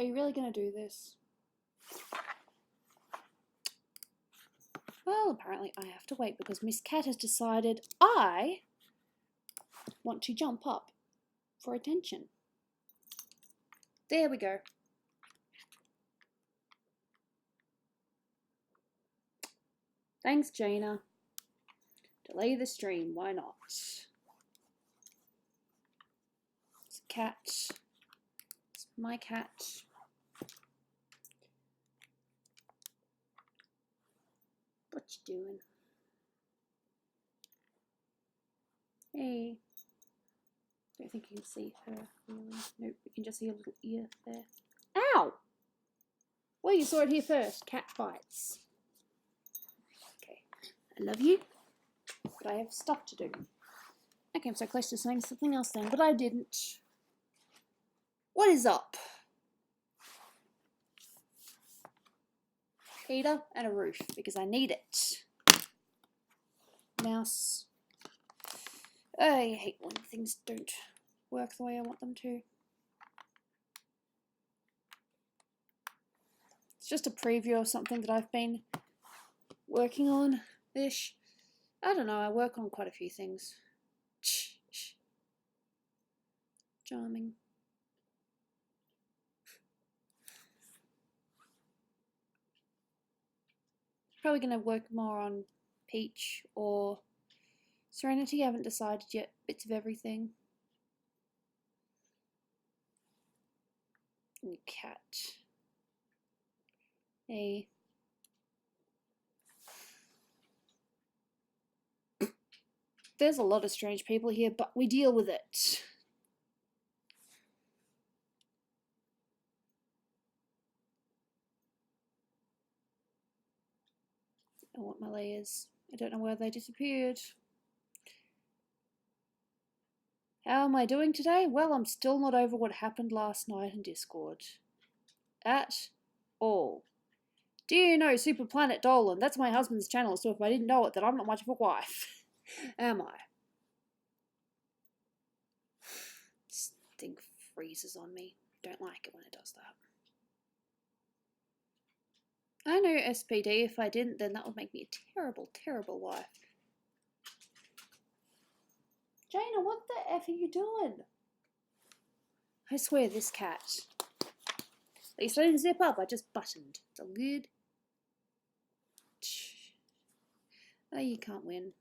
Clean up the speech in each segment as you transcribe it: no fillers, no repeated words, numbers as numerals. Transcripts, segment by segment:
Are you really going to do this? Well, apparently I have to wait because Miss Cat has decided I want to jump up for attention. There we go. Thanks, Jaina. Delay the stream, why not? It's a cat. It's my cat. What you doing? Hey. Don't think you can see her really. Nope, we can just see a little ear there. Ow! Well, you saw it here first. Cat bites. Okay. I love you, but I have stuff to do. Okay, I'm so close to saying something else then, but I didn't. What is up? Heater and a roof, because I need it. Mouse. I hate when things don't work the way I want them to. It's just a preview of something that I've been working on-ish. I don't know, I work on quite a few things. Charming. Probably going to work more on Peach or Serenity. I haven't decided yet. Bits of everything. And cat. Hey. There's a lot of strange people here, but we deal with it. I want my layers. I don't know where they disappeared. How am I doing today? Well, I'm still not over what happened last night in Discord. At all. Do you know Super Planet Dolan? That's my husband's channel, so if I didn't know it, then I'm not much of a wife. Am I? This thing freezes on me. Don't like it when it does that. I know SPD. If I didn't, then that would make me a terrible, terrible wife. Jaina, what the F are you doing? I swear, this cat. At least I didn't zip up, I just buttoned. It's all good. Oh, you can't win.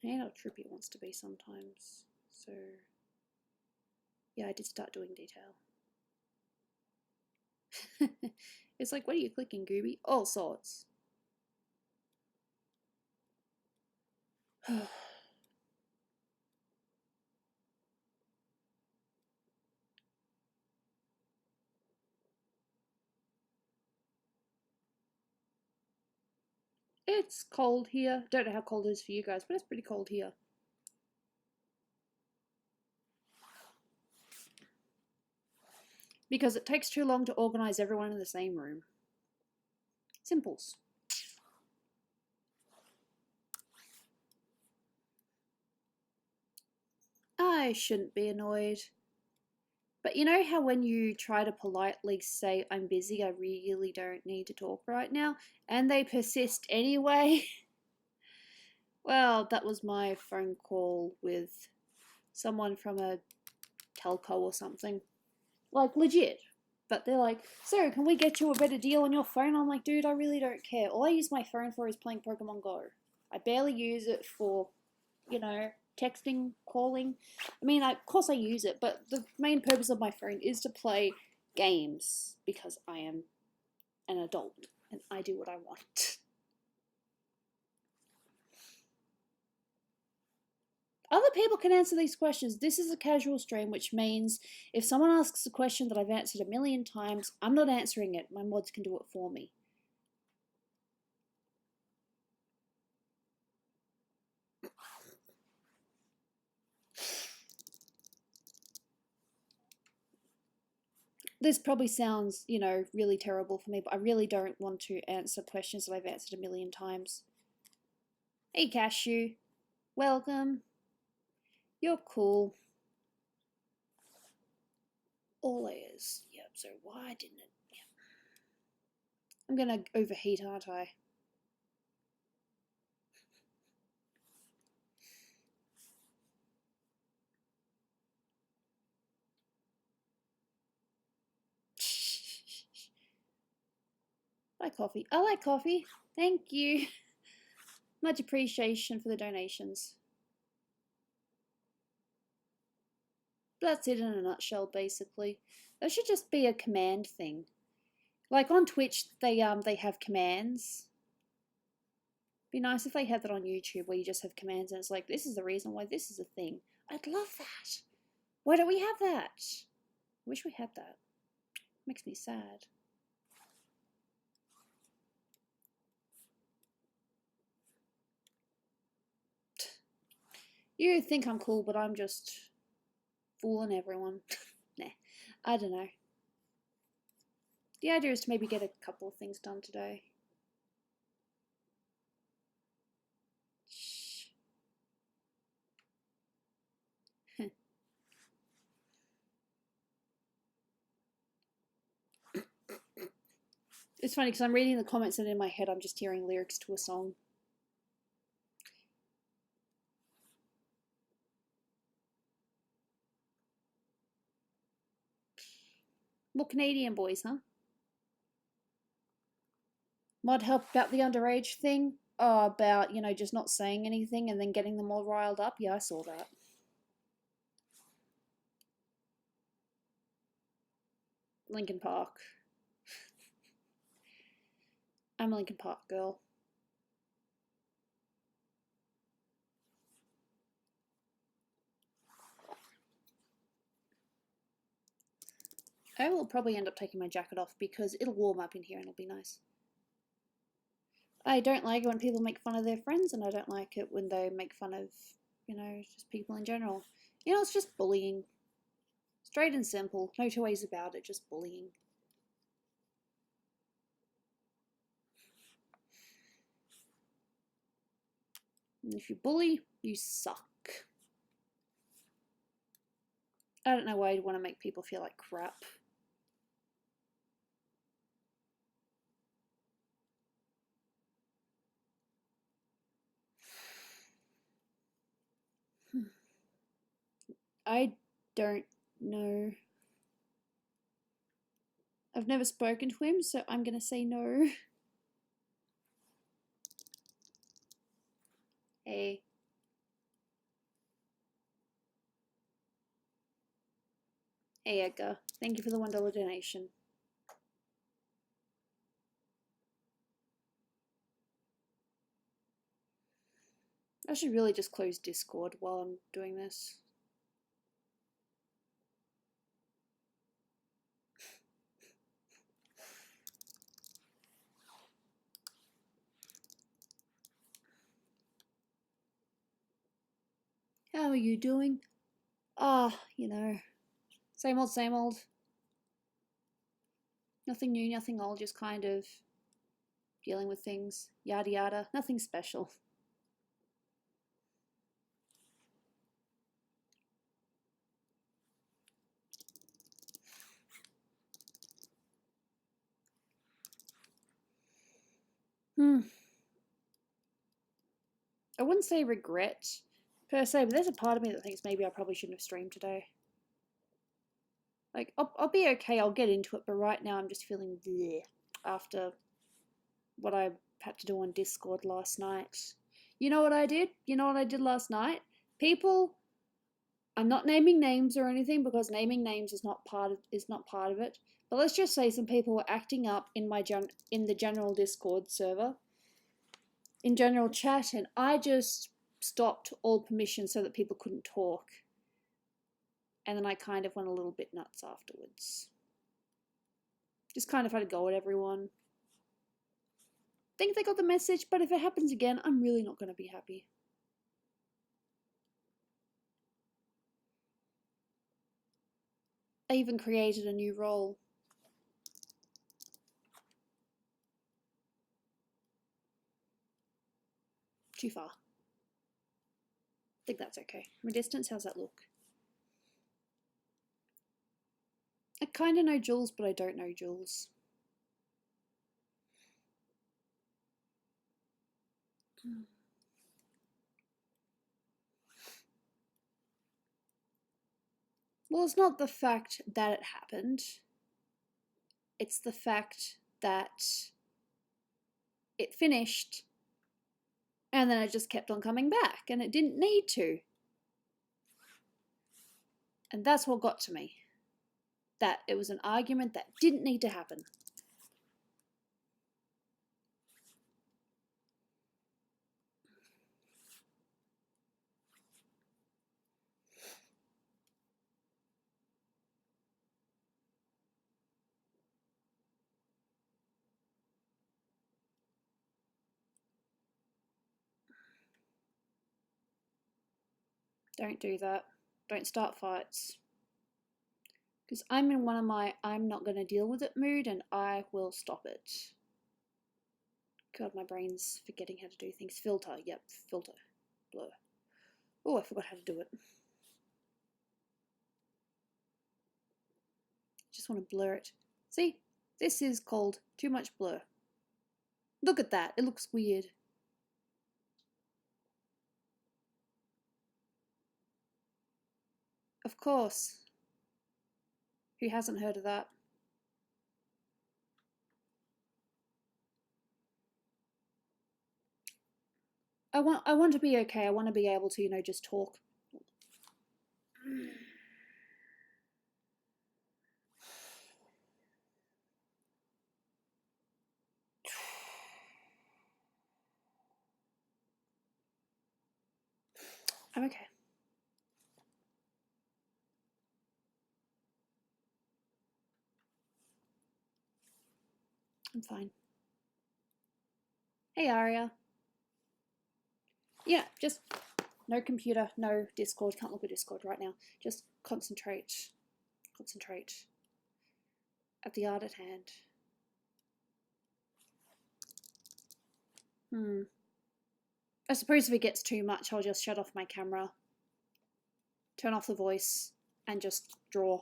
I know how trippy it wants to be sometimes. So, yeah, I did start doing detail. It's like, what are you clicking, Gooby? All sorts. It's cold here. Don't know how cold it is for you guys, but it's pretty cold here. Because it takes too long to organise everyone in the same room. Simples. I shouldn't be annoyed. But you know how when you try to politely say, I'm busy, I really don't need to talk right now, and they persist anyway? Well, that was my phone call with someone from a telco or something. Like, legit. But they're like, so can we get you a better deal on your phone? I'm like, dude, I really don't care. All I use my phone for is playing Pokemon Go. I barely use it for, you know, texting, calling. I mean, of course I use it, but the main purpose of my phone is to play games because I am an adult and I do what I want. Other people can answer these questions. This is a casual stream, which means if someone asks a question that I've answered a million times, I'm not answering it. My mods can do it for me. This probably sounds, you know, really terrible for me, but I really don't want to answer questions that I've answered a million times. Hey, Cashew. Welcome. You're cool. all layers. Yep, so why didn't it? Yep. I'm gonna overheat, aren't I? I like coffee. I like coffee. Thank you. Much appreciation for the donations. That's it in a nutshell, basically. That should just be a command thing. Like on Twitch, they have commands. Be nice if they had that on YouTube where you just have commands and it's like, this is the reason why this is a thing. I'd love that. Why don't we have that? I wish we had that. Makes me sad. You think I'm cool, but I'm just fooling everyone. Nah, I don't know. The idea is to maybe get a couple of things done today. It's funny because I'm reading the comments and in my head I'm just hearing lyrics to a song. More Canadian boys, huh? Mod help about the underage thing? Oh, about, you know, just not saying anything and then getting them all riled up? Yeah, I saw that. Linkin Park. I'm a Linkin Park girl. I will probably end up taking my jacket off because it'll warm up in here and it'll be nice. I don't like it when people make fun of their friends, and I don't like it when they make fun of, you know, just people in general. You know, it's just bullying. Straight and simple. No two ways about it, just bullying. And if you bully, you suck. I don't know why you'd want to make people feel like crap. I don't know. I've never spoken to him, so I'm gonna say no. Hey. Hey, Edgar. Thank you for the $1 donation. I should really just close Discord while I'm doing this. How are you doing? You know, same old, same old. Nothing new, nothing old, just kind of dealing with things. Yada yada. Nothing special. I wouldn't say regret per se, but there's a part of me that thinks maybe I probably shouldn't have streamed today. Like, I'll be okay, I'll get into it, but right now I'm just feeling bleh after what I had to do on Discord last night. You know what I did? You know what I did last night? People, I'm not naming names or anything because naming names is not part of it. But let's just say some people were acting up in the general Discord server, in general chat, and I just stopped all permission so that people couldn't talk. And then I kind of went a little bit nuts afterwards. Just kind of had to go at everyone. Think they got the message, but if it happens again, I'm really not going to be happy. I even created a new role. Too far. I think that's okay. From a distance, how's that look? I kind of know Jules, but I don't know Jules. Well, it's not the fact that it happened. It's the fact that it finished and then it just kept on coming back and it didn't need to. And that's what got to me. That it was an argument that didn't need to happen. Don't do that. Don't start fights. Because I'm in one of my I'm not going to deal with it mood and I will stop it. God, my brain's forgetting how to do things. Filter, yep, filter. Blur. Oh, I forgot how to do it. Just want to blur it. See, this is called too much blur. Look at that, it looks weird. Of course. Who hasn't heard of that? I want to be okay. I want to be able to, you know, just talk. I'm okay. I'm fine. Hey, Aria. Yeah, just no computer, no Discord. Can't look at Discord right now. Just concentrate. Concentrate. At the art at hand. I suppose if it gets too much, I'll just shut off my camera, turn off the voice, and just draw.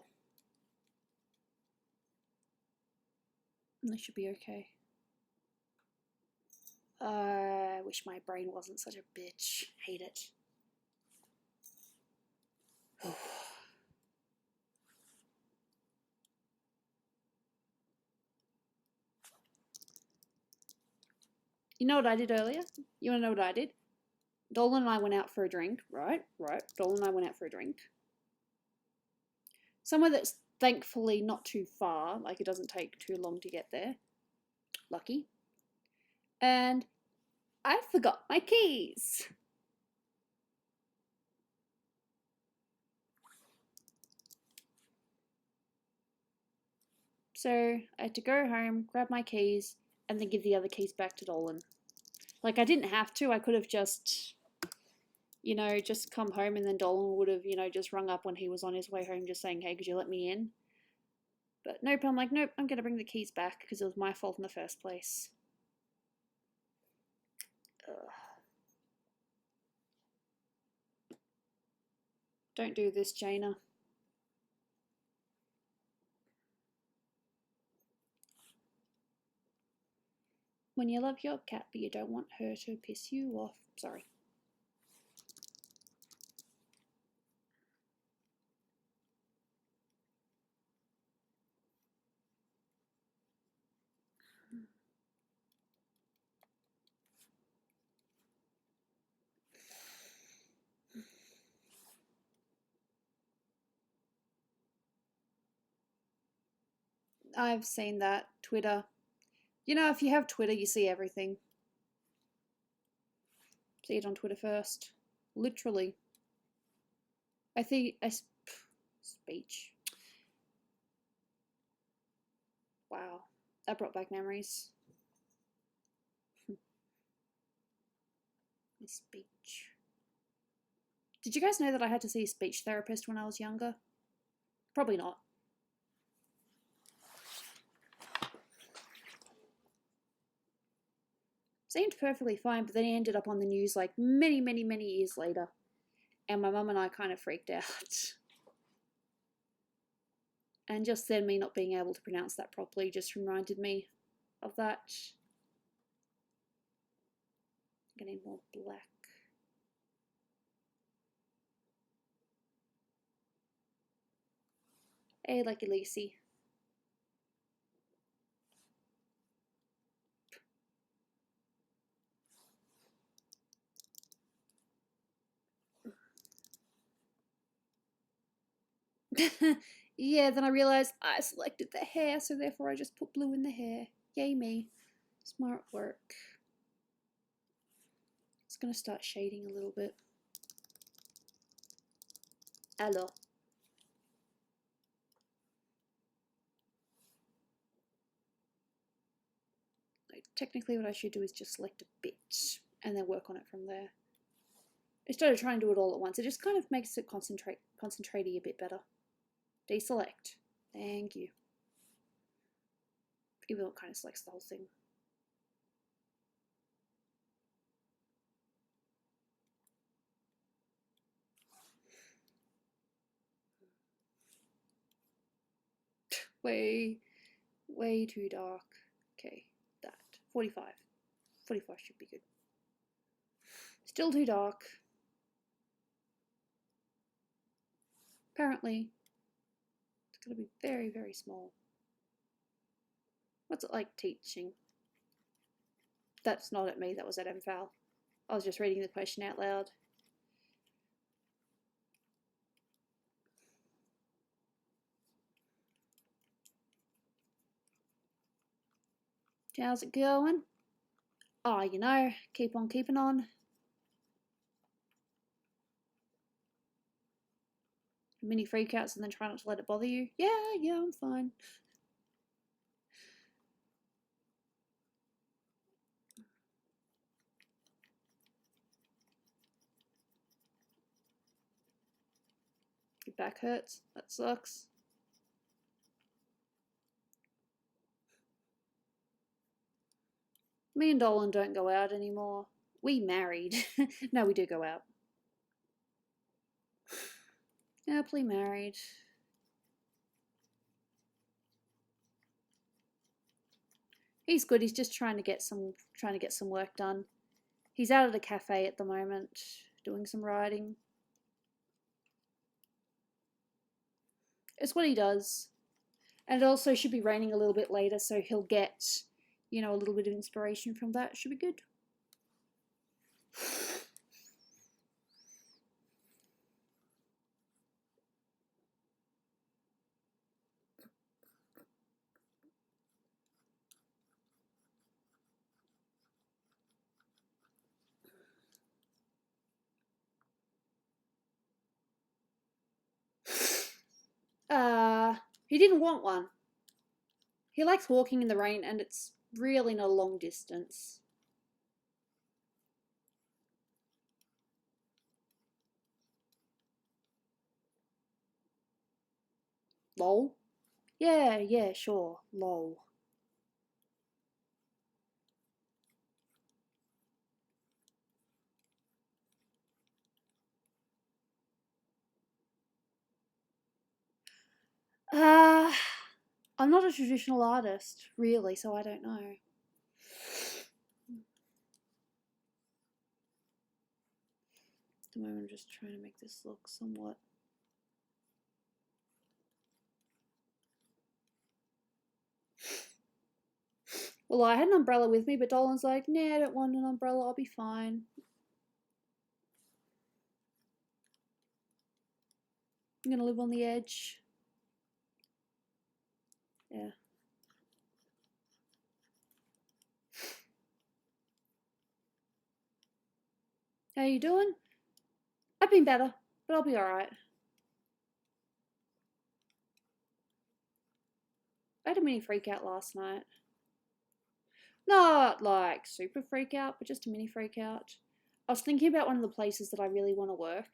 And they should be okay. I wish my brain wasn't such a bitch. Hate it. You know what I did earlier? You want to know what I did? Dolan and I went out for a drink, right? Dolan and I went out for a drink. Somewhere that's thankfully not too far, like it doesn't take too long to get there. Lucky. And I forgot my keys. So I had to go home, grab my keys, and then give the other keys back to Dolan. Like, I didn't have to. I could have just, you know, just come home and then Dolan would have, you know, just rung up when he was on his way home just saying, hey, could you let me in? But nope, I'm like, nope, I'm going to bring the keys back because it was my fault in the first place. Ugh. Don't do this, Jaina. When you love your cat but you don't want her to piss you off. Sorry. I've seen that. Twitter. You know, if you have Twitter, you see everything. See it on Twitter first. Literally. I think speech. Wow. That brought back memories. My speech. Did you guys know that I had to see a speech therapist when I was younger? Probably not. Seemed perfectly fine, but then he ended up on the news like many years later. And my mum and I kind of freaked out. And just then me not being able to pronounce that properly just reminded me of that. I'm gonna need more black. Hey, lucky Lucy. Yeah, then I realised I selected the hair, so therefore I just put blue in the hair. Yay me. Smart work. It's going to start shading a little bit. Alors. Like, technically what I should do is just select a bit and then work on it from there. Instead of trying to do it all at once, it just kind of makes it concentrating a bit better. Deselect. Thank you. Even though it kind of selects the whole thing. Way too dark. Okay, that. 45. 45 should be good. Still too dark. Apparently, it's going to be very, very small. What's it like teaching? That's not at me, that was at MFAL. I was just reading the question out loud. How's it going? Oh, you know, keep on keeping on. Mini freakouts and then try not to let it bother you. Yeah, I'm fine. Your back hurts. That sucks. Me and Dolan don't go out anymore. We married. No, we do go out. Happily married. He's good. He's just trying to get some work done. He's out at a cafe at the moment, doing some writing. It's what he does. And it also should be raining a little bit later, so he'll get, you know, a little bit of inspiration from that. Should be good. He didn't want one. He likes walking in the rain, and it's really not a long distance. Lol. Yeah, sure. Lol. I'm not a traditional artist, really, so I don't know. At the moment, I'm just trying to make this look somewhat. Well, I had an umbrella with me, but Dolan's like, nah, I don't want an umbrella, I'll be fine. I'm gonna live on the edge. Yeah. How you doing? I've been better, but I'll be alright. I had a mini freak out last night. Not like super freak out, but just a mini freak out. I was thinking about one of the places that I really want to work,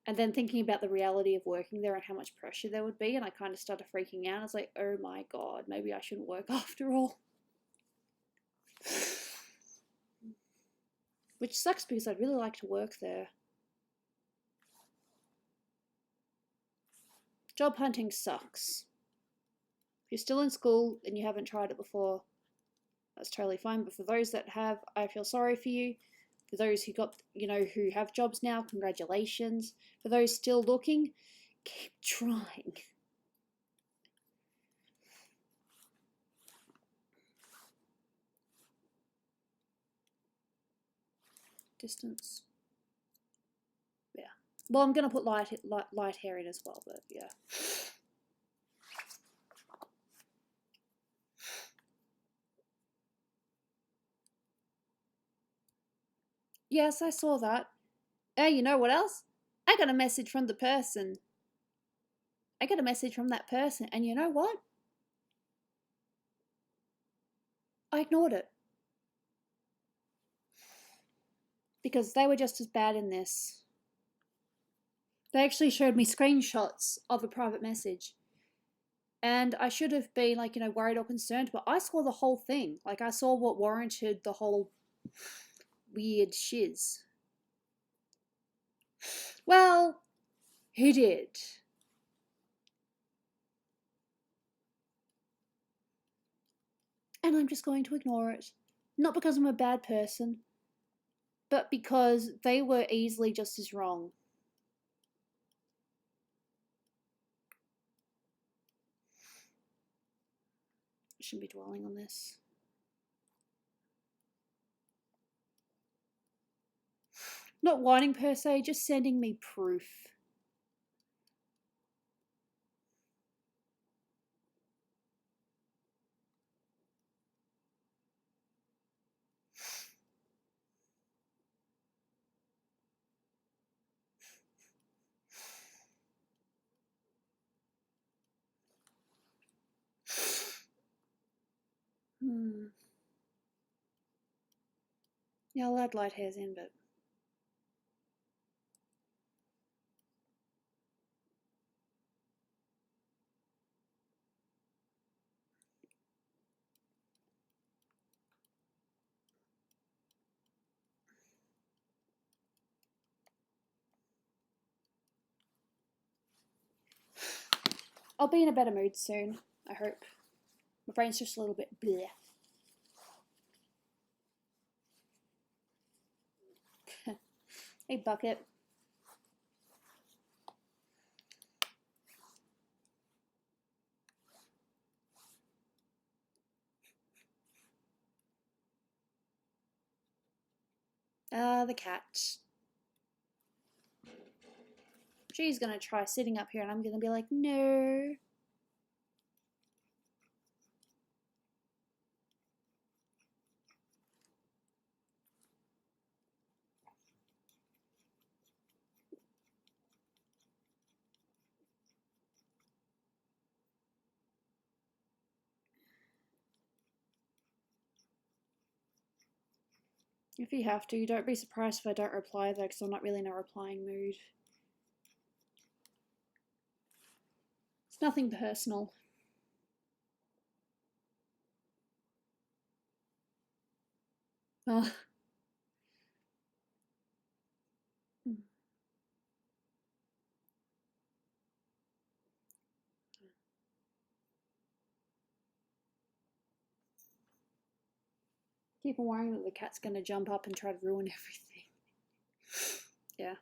and then thinking about the reality of working there and how much pressure there would be, and I kind of started freaking out. I was like, oh my god, maybe I shouldn't work after all. Which sucks because I'd really like to work there. Job hunting sucks. If you're still in school and you haven't tried it before, that's totally fine. But for those that have, I feel sorry for you. For those who got, who have jobs now, congratulations. For those still looking, keep trying. Distance. Yeah. Well, I'm going to put light hair in as well, but yeah. Yes, I saw that. Hey, you know what else? I got a message from the person. I got a message from that person, and you know what? I ignored it. Because they were just as bad in this. They actually showed me screenshots of a private message. And I should have been, like, worried or concerned, but I saw the whole thing. Like, I saw what warranted the whole weird shiz. Well, he did. And I'm just going to ignore it. Not because I'm a bad person, but because they were easily just as wrong. I shouldn't be dwelling on this. Not whining per se, just sending me proof. Yeah, I'll add light hairs in, but I'll be in a better mood soon, I hope. My brain's just a little bit bleh. Hey, Bucket. The cat. She's gonna try sitting up here and I'm gonna be like, no. If you have to, don't be surprised if I don't reply though, because I'm not really in a replying mood. It's nothing personal. Oh. Keep on worrying that the cat's gonna jump up and try to ruin everything. Yeah.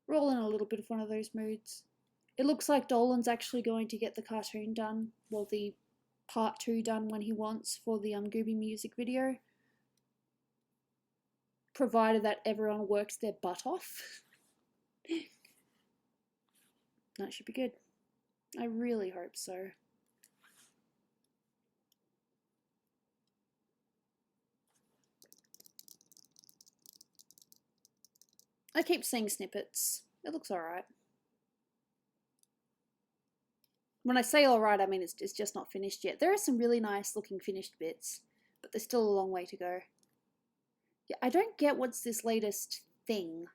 We're all in a little bit of one of those moods. It looks like Dolan's actually going to get the cartoon done, well, the part 2 done when he wants for the Gooby music video. Provided that everyone works their butt off. That should be good. I really hope so. I keep seeing snippets. It looks alright. When I say alright, I mean it's just not finished yet. There are some really nice looking finished bits, but there's still a long way to go. Yeah, I don't get what's this latest thing.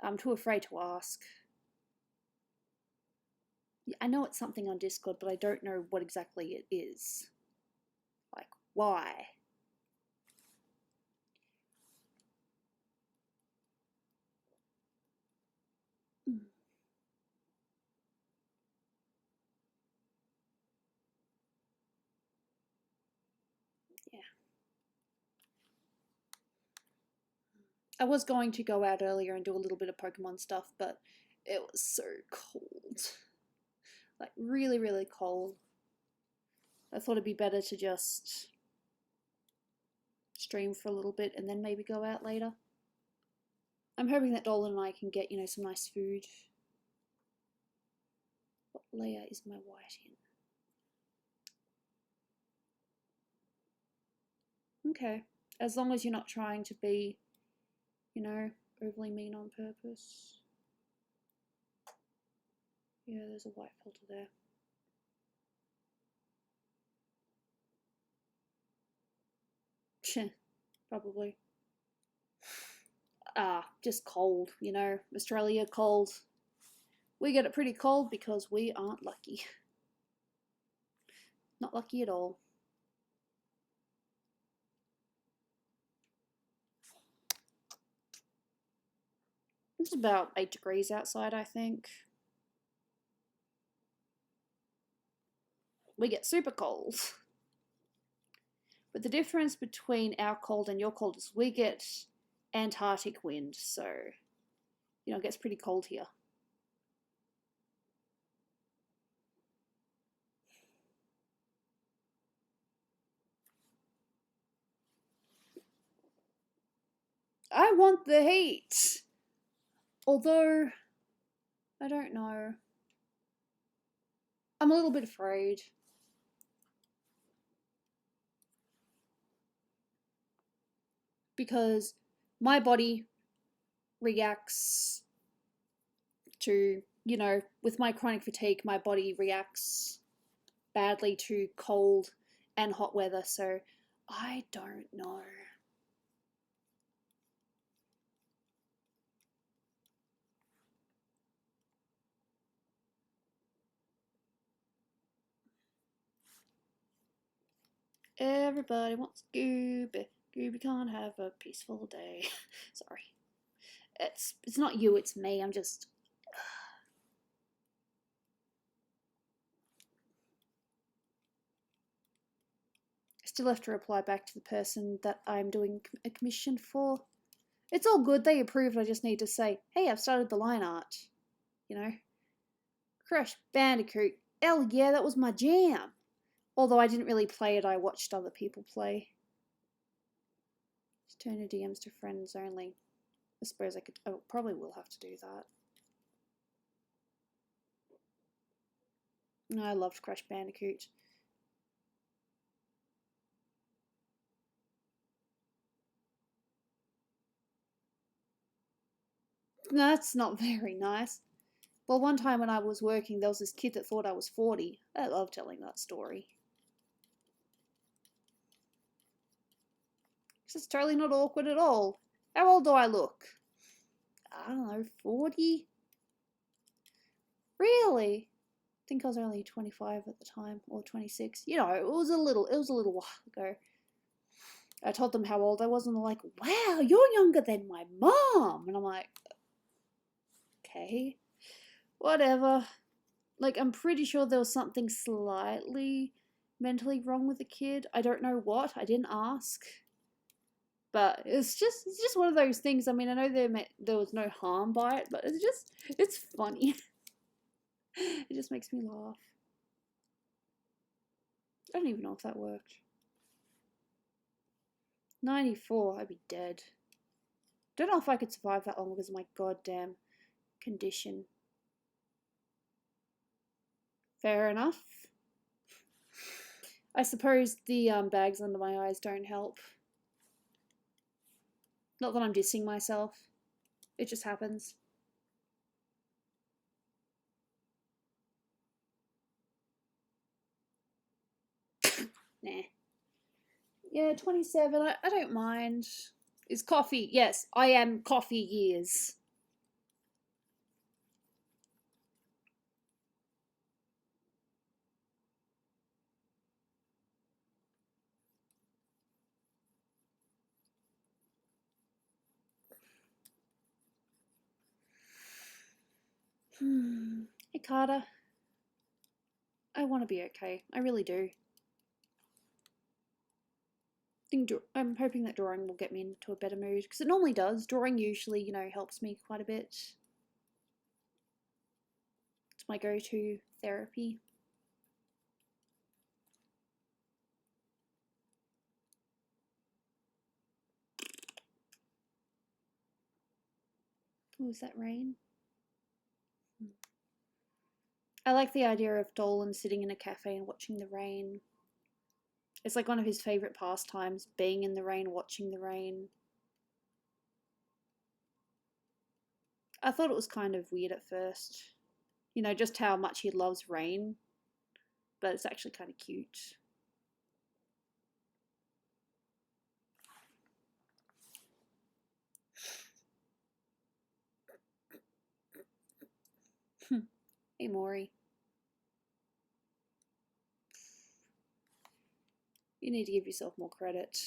I'm too afraid to ask. Yeah, I know it's something on Discord, but I don't know what exactly it is. Like, why? I was going to go out earlier and do a little bit of Pokemon stuff, but it was so cold. Like, really, really cold. I thought it'd be better to just stream for a little bit and then maybe go out later. I'm hoping that Dolan and I can get, some nice food. What layer is my white in? Okay. As long as you're not trying to be, overly mean on purpose. Yeah, there's a white filter there. Probably. Just cold, Australia cold. We get it pretty cold because we aren't lucky. Not lucky at all. It's about 8 degrees outside, I think. We get super cold. But the difference between our cold and your cold is we get Antarctic wind, so, it gets pretty cold here. I want the heat! Although, I don't know. I'm a little bit afraid. Because my body reacts to, with my chronic fatigue, my body reacts badly to cold and hot weather, so I don't know. Everybody wants Gooby. Gooby can't have a peaceful day. Sorry. It's not you, it's me. I'm just... I still have to reply back to the person that I'm doing a commission for. It's all good, they approved, I just need to say, hey, I've started the line art. Crash Bandicoot. Hell yeah, that was my jam. Although I didn't really play it, I watched other people play. Just turn your DMs to friends only. I suppose I probably will have to do that. No, I loved Crash Bandicoot. No, that's not very nice. Well, one time when I was working, there was this kid that thought I was 40. I love telling that story. It's totally not awkward at all. How old do I look? I don't know, 40? Really? I think I was only 25 at the time, or 26. It was a little while ago. I told them how old I was, and they're like, wow, you're younger than my mom. And I'm like, okay, whatever. Like, I'm pretty sure there was something slightly mentally wrong with the kid. I don't know what. I didn't ask. But it's just one of those things. I mean, I know there was no harm by it, but it's funny. It just makes me laugh. I don't even know if that worked. 94, I'd be dead. Don't know if I could survive that long because of my goddamn condition. Fair enough. I suppose the bags under my eyes don't help. Not that I'm dissing myself. It just happens. Nah. Yeah, 27. I don't mind. Is coffee? Yes, I am coffee years. Hey, Carter. I want to be okay. I really do. I'm hoping that drawing will get me into a better mood, because it normally does. Drawing usually, you know, helps me quite a bit. It's my go-to therapy. Oh, was that rain? I like the idea of Dolan sitting in a cafe and watching the rain. It's like one of his favourite pastimes, being in the rain, watching the rain. I thought it was kind of weird at first. You know, just how much he loves rain. But it's actually kind of cute. Hey, Maury. You need to give yourself more credit.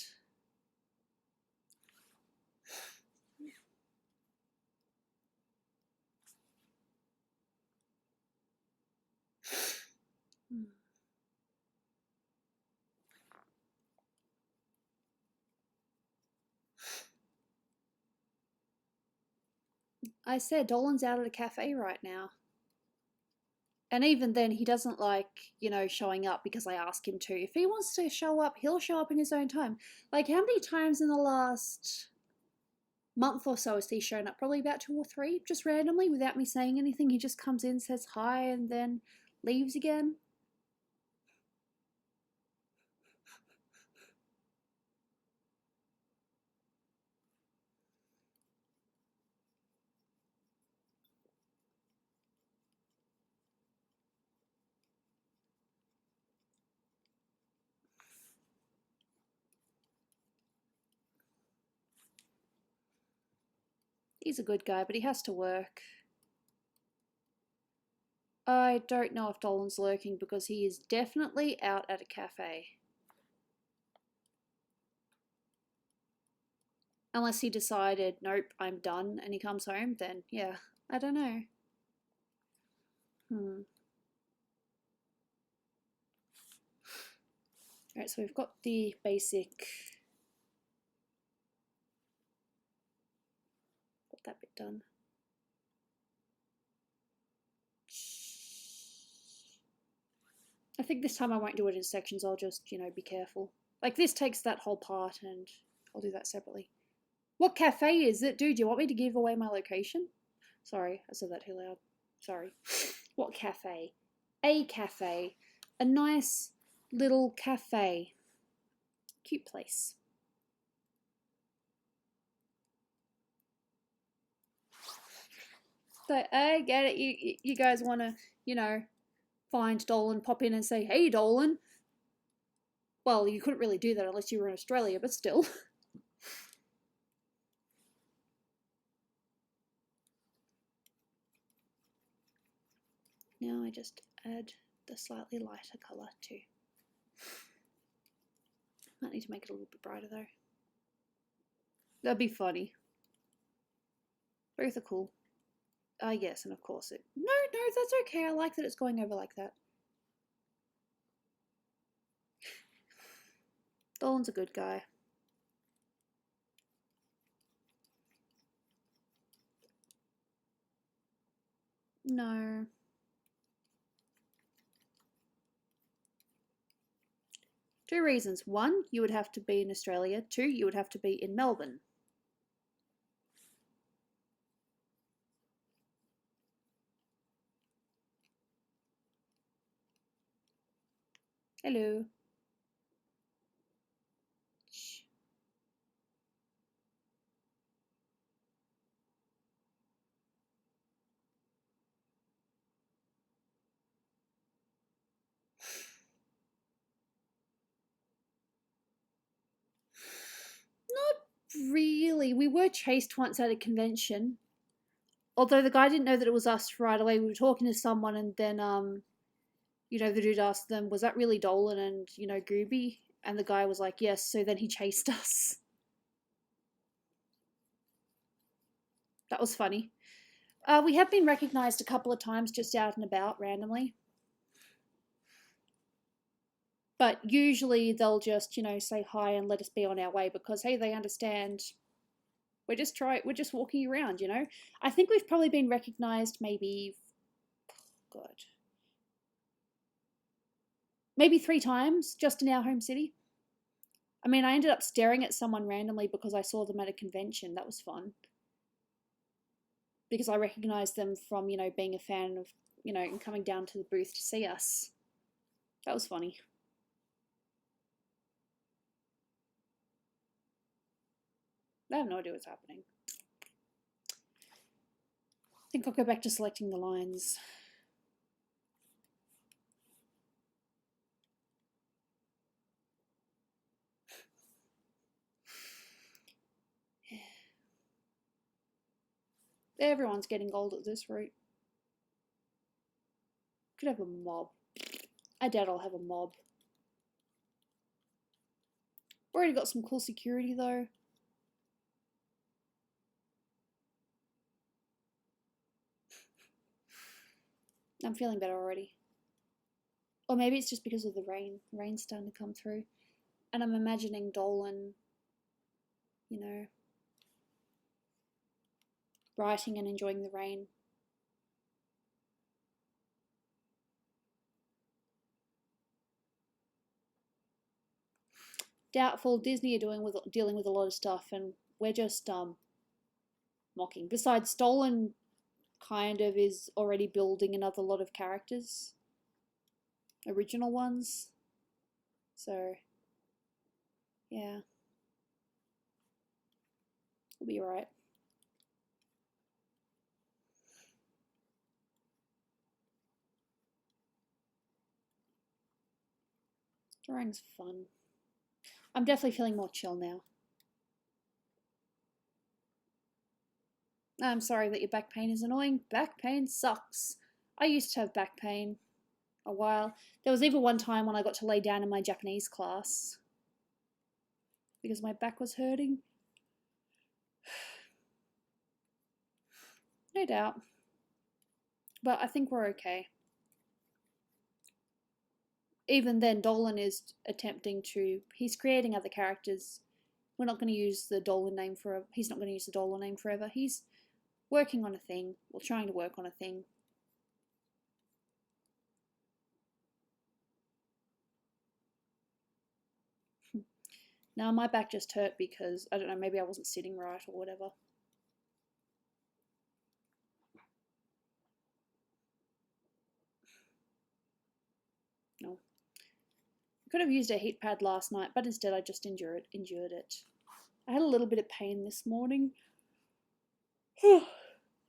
I said Dolan's out at a cafe right now. And even then, he doesn't like, you know, showing up because I ask him to. If he wants to show up, he'll show up in his own time. Like, how many times in the last month or so has he shown up? Probably about 2 or 3, just randomly, without me saying anything. He just comes in, says hi, and then leaves again. He's a good guy, but he has to work. I don't know if Dolan's lurking because he is definitely out at a cafe. Unless he decided, nope, I'm done, and he comes home, then yeah, I don't know. Alright, so we've got the basic. Got that bit done. I think this time I won't do it in sections, I'll just, you know, be careful. Like this takes that whole part and I'll do that separately. What cafe is it? Dude, do you want me to give away my location? Sorry, I said that too loud. Sorry. What cafe? A cafe. A nice little cafe. Cute place. So I get it. You guys want to, you know, find Dolan, pop in and say, hey, Dolan. Well, you couldn't really do that unless you were in Australia, but still. Now I just add the slightly lighter colour too. Might need to make it a little bit brighter though. That'd be funny. Both are cool. Yes, and of course it... No, that's okay. I like that it's going over like that. Dolan's a good guy. No. Two reasons. One, you would have to be in Australia. Two, you would have to be in Melbourne. Hello. Not really. We were chased once at a convention. Although the guy didn't know that it was us right away. We were talking to someone and then, you know, the dude asked them, was that really Dolan and, you know, Gooby? And the guy was like, yes, so then he chased us. That was funny. We have been recognised a couple of times just out and about randomly. But usually they'll just, you know, say hi and let us be on our way because, hey, they understand we're just walking around, you know. I think we've probably been recognised maybe, God, maybe 3 times just in our home city. I mean, I ended up staring at someone randomly because I saw them at a convention. That was fun. Because I recognised them from, you know, being a fan of, you know, and coming down to the booth to see us. That was funny. I have no idea what's happening. I think I'll go back to selecting the lines. Everyone's getting gold at this rate. Could have a mob. I doubt I'll have a mob. Already got some cool security though. I'm feeling better already. Or maybe it's just because of the rain. The rain's starting to come through. And I'm imagining Dolan, you know, writing and enjoying the rain. Doubtful. Disney are dealing with a lot of stuff, and we're just mocking. Besides, Dolan kind of is already building another lot of characters, original ones. So, yeah, we'll be alright. Drawing's fun. I'm definitely feeling more chill now. I'm sorry that your back pain is annoying. Back pain sucks. I used to have back pain a while. There was even one time when I got to lay down in my Japanese class because my back was hurting. No doubt. But I think we're okay. Even then, Dolan is attempting to... He's creating other characters. We're not going to use the Dolan name forever. He's not going to use the Dolan name forever. He's working on a thing. We're trying to work on a thing. Now, my back just hurt because, I don't know, maybe I wasn't sitting right or whatever. No. I could have used a heat pad last night, but instead I just endured it. I had a little bit of pain this morning. And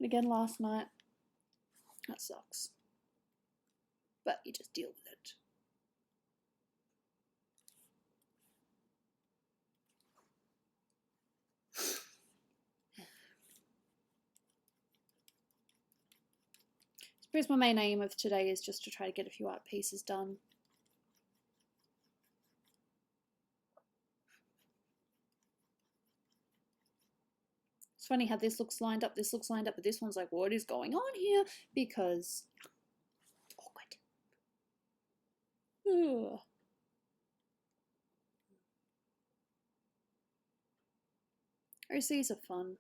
again last night. That sucks. But you just deal with it. I suppose my main aim of today is just to try to get a few art pieces done. It's funny how this looks lined up, but this one's like, what is going on here? Because awkward. Ugh. OCs are fun.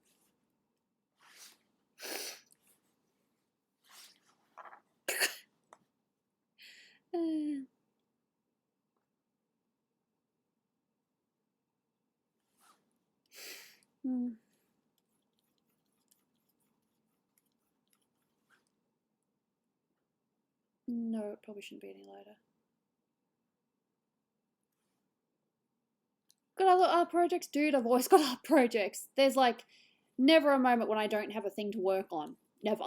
No, it probably shouldn't be any lighter. Got other art projects? Dude, I've always got art projects. There's like never a moment when I don't have a thing to work on. Never.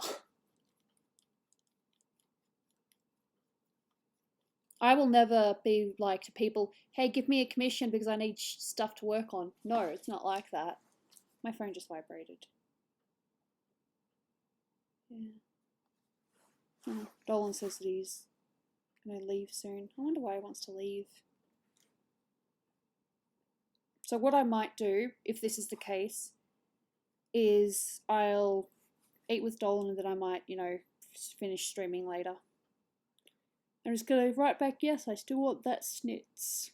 I will never be like to people, hey, give me a commission because I need stuff to work on. No, it's not like that. My phone just vibrated. Yeah. Oh, Dolan says that he's going to leave soon. I wonder why he wants to leave. So what I might do, if this is the case, is I'll eat with Dolan and then I might, you know, finish streaming later. I'm just going to write back, yes, I still want that snits.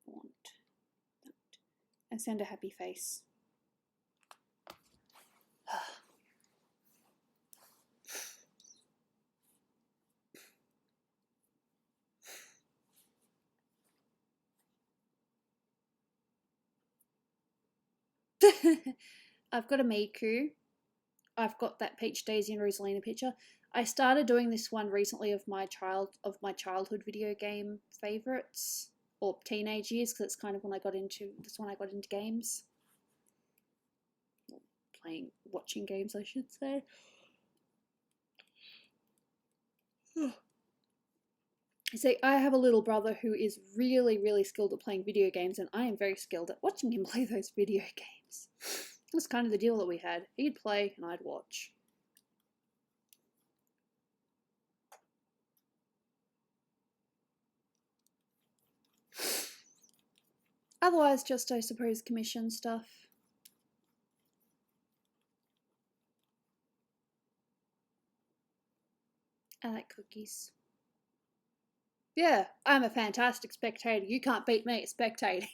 I want that. And send a happy face. I've got a Miku. I've got that Peach, Daisy, and Rosalina picture. I started doing this one recently of my childhood video game favorites or teenage years, because it's kind of when I got into games, watching games, I should say. See, I have a little brother who is really, really skilled at playing video games, and I am very skilled at watching him play those video games. It was kind of the deal that we had. He'd play and I'd watch. Otherwise, just, I suppose, commission stuff. I like cookies. Yeah, I'm a fantastic spectator. You can't beat me at spectating.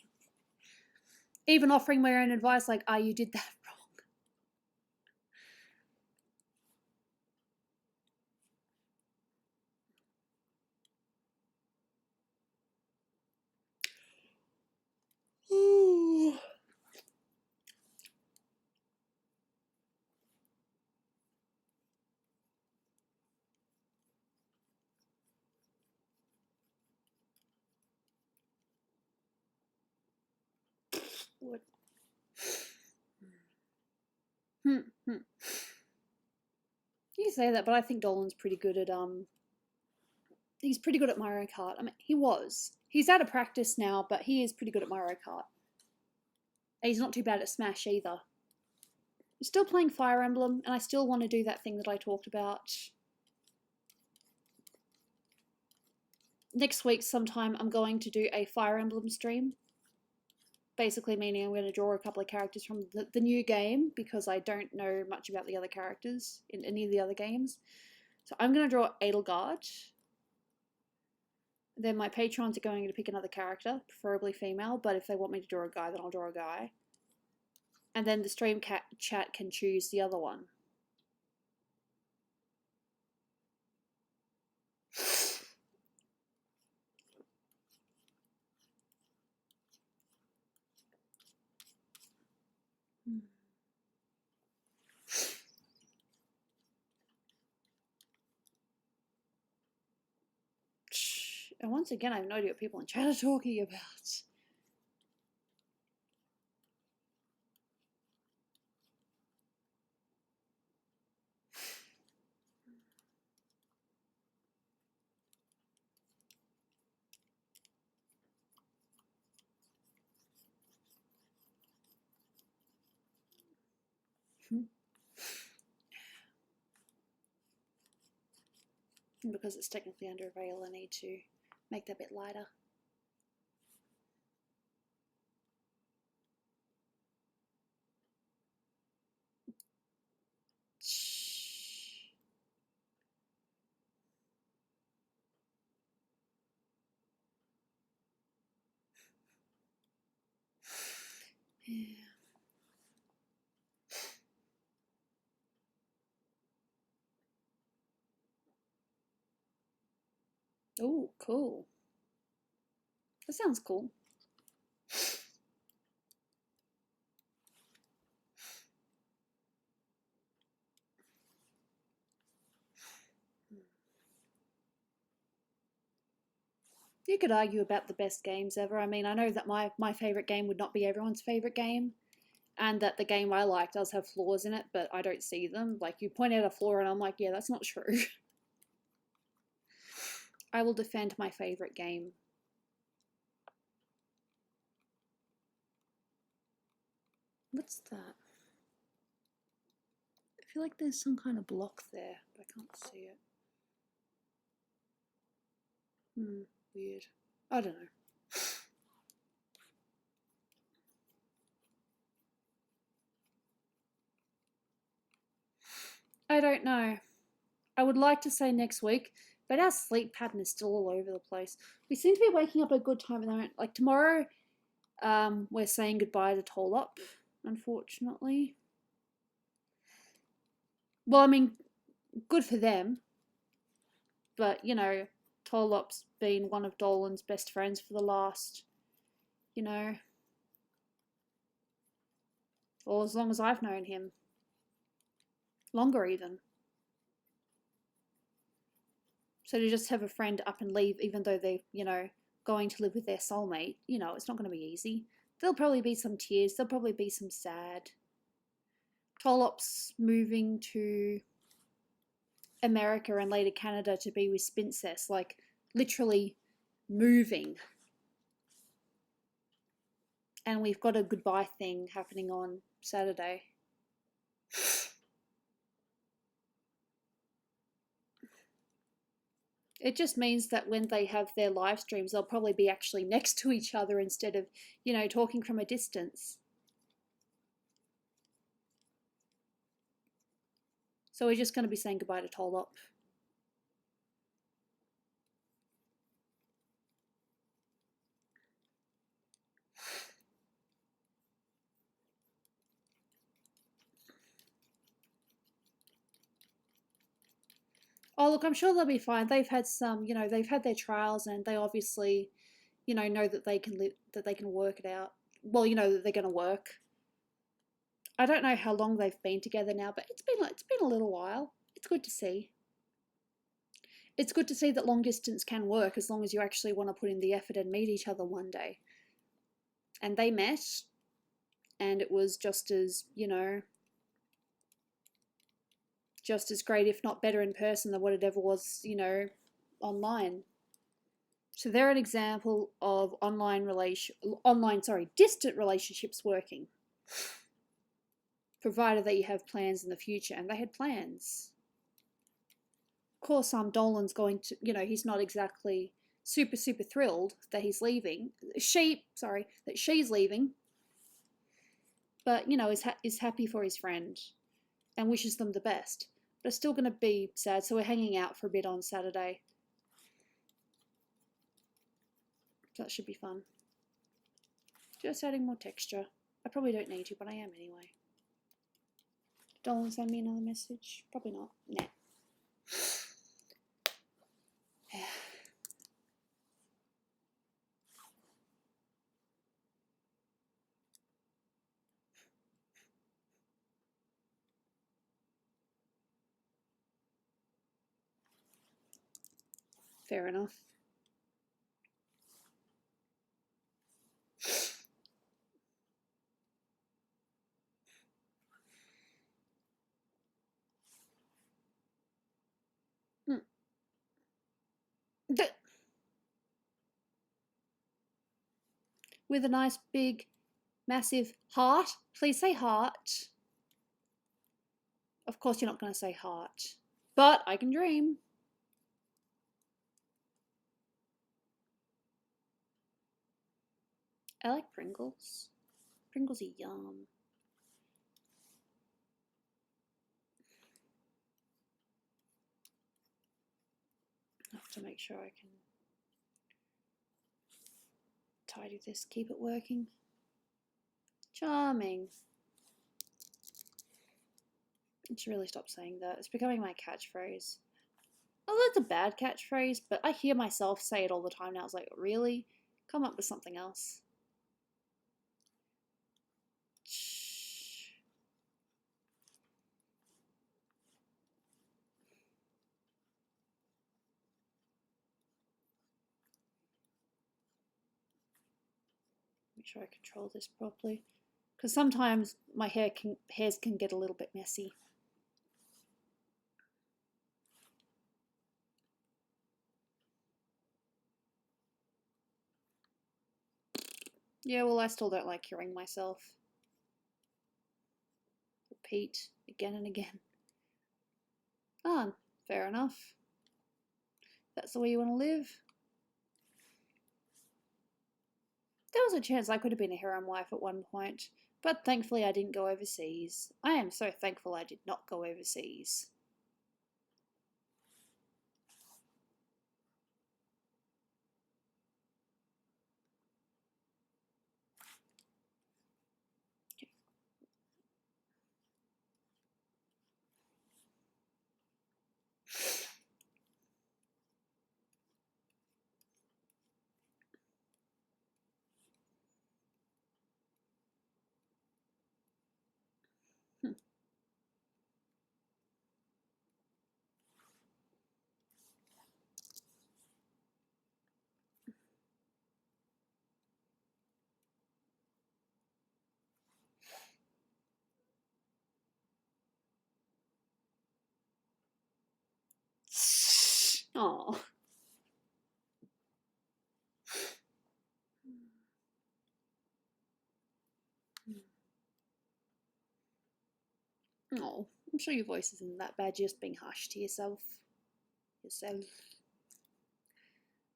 Even offering my own advice like, you did that wrong. Ooh. What? You say that, but I think Dolan's pretty good at he's pretty good at Mario Kart. I mean, he was. He's out of practice now, but he is pretty good at Mario Kart. And he's not too bad at Smash either. I'm still playing Fire Emblem, and I still want to do that thing that I talked about. Next week sometime I'm going to do a Fire Emblem stream. Basically meaning I'm going to draw a couple of characters from the new game, because I don't know much about the other characters in any of the other games. So I'm going to draw Edelgard. Then my patrons are going to pick another character, preferably female, but if they want me to draw a guy, then I'll draw a guy. And then the stream chat can choose the other one. And once again, I have no idea what people in chat are talking about. And because it's technically under a veil, I need to make that bit lighter. Yeah. Oh, cool. That sounds cool. You could argue about the best games ever. I mean, I know that my favourite game would not be everyone's favourite game, and that the game I like does have flaws in it, but I don't see them. Like, you point out a flaw and I'm like, yeah, that's not true. I will defend my favourite game. What's that? I feel like there's some kind of block there, but I can't see it. Weird. I don't know. don't know. I would like to say next week, but our sleep pattern is still all over the place. We seem to be waking up at a good time at the moment. Like tomorrow, we're saying goodbye to Tolop, unfortunately. Well, I mean, good for them. But, you know, Tolop's been one of Dolan's best friends for the last, you know, or as long as I've known him. Longer even. So to just have a friend up and leave, even though they're, you know, going to live with their soulmate, you know, it's not going to be easy. There'll probably be some tears. There'll probably be some sad. Tolop's moving to America and later Canada to be with Spincess, like literally moving. And we've got a goodbye thing happening on Saturday. It just means that when they have their live streams, they'll probably be actually next to each other instead of, you know, talking from a distance. So we're just going to be saying goodbye to Tolop. Oh, look, I'm sure they'll be fine. They've had some, you know, they've had their trials and they obviously, you know that they can live, that they can work it out. Well, you know that they're going to work. I don't know how long they've been together now, but it's been a little while. It's good to see. It's good to see that long distance can work as long as you actually want to put in the effort and meet each other one day. And they met, and it was just as, you know, just as great, if not better in person than what it ever was, you know, online. So they're an example of distant relationships working. Provided that you have plans in the future, and they had plans. Of course, Dolan's going to, you know, he's not exactly super thrilled that he's leaving. That she's leaving. But, you know, is happy for his friend and wishes them the best. But it's still going to be sad, so we're hanging out for a bit on Saturday. So that should be fun. Just adding more texture. I probably don't need to, but I am anyway. Dolan send me another message? Probably not. Nah. Fair enough. With a nice big massive heart. Please say heart. Of course you're not going to say heart. But I can dream. I like Pringles. Pringles are yum. I have to make sure I can tidy this, keep it working. Charming. I should really stop saying that. It's becoming my catchphrase. Oh, that's a bad catchphrase, but I hear myself say it all the time now. It's like, really? Come up with something else. Make sure I control this properly. Because sometimes my hairs can get a little bit messy. Yeah, well, I still don't like hearing myself repeat again and again. Ah, fair enough. That's the way you want to live. There was a chance I could have been a harem wife at one point, but thankfully I didn't go overseas. I am so thankful I did not go overseas. Oh. Oh, I'm sure your voice isn't that bad, you're just being harsh to yourself.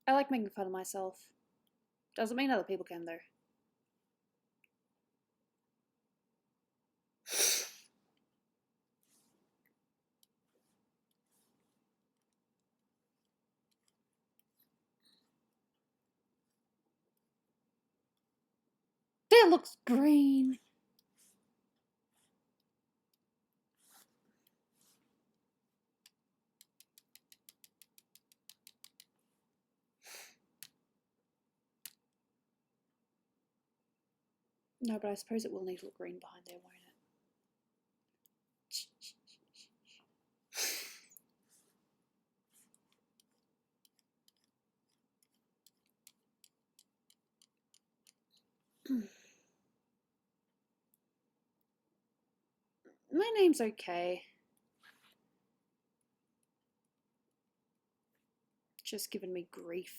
I like making fun of myself. Doesn't mean other people can, though. That looks green. No, but I suppose it will need to look green behind there, won't it? My name's okay. Just giving me grief.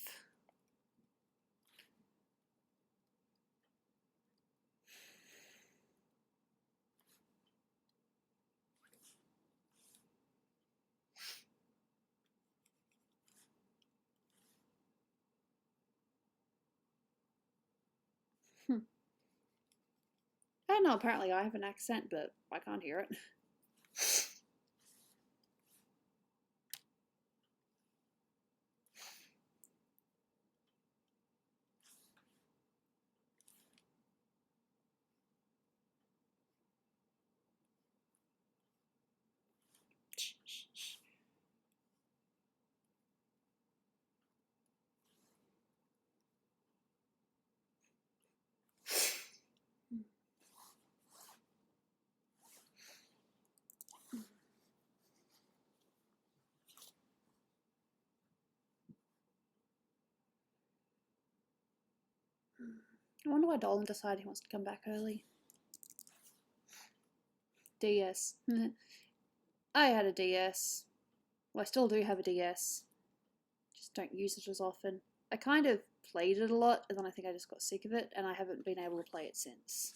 I don't know, apparently I have an accent, but I can't hear it. I wonder why Dolan decided he wants to come back early. DS. I had a DS. Well, I still do have a DS. Just don't use it as often. I kind of played it a lot, and then I think I just got sick of it, and I haven't been able to play it since.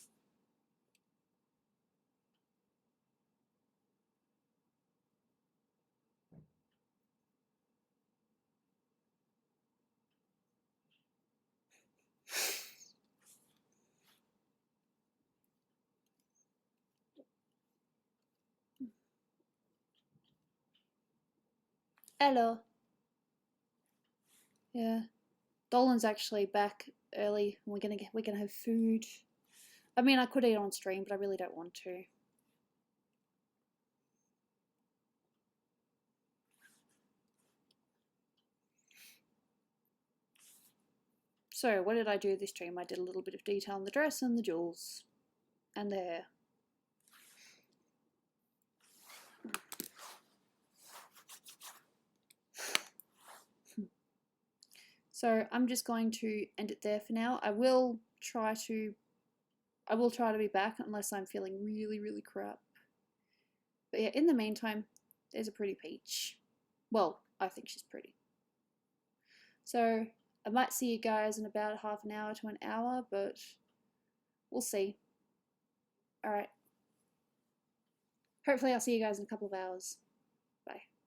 Hello. Yeah. Dolan's actually back early. We're gonna have food. I mean, I could eat on stream, but I really don't want to. So, what did I do this stream? I did a little bit of detail on the dress and the jewels and the hair. So I'm just going to end it there for now. I will try to be back unless I'm feeling really, really crap. But yeah, in the meantime, there's a pretty peach. Well, I think she's pretty. So I might see you guys in about half an hour to an hour, but we'll see. Alright. Hopefully I'll see you guys in a couple of hours.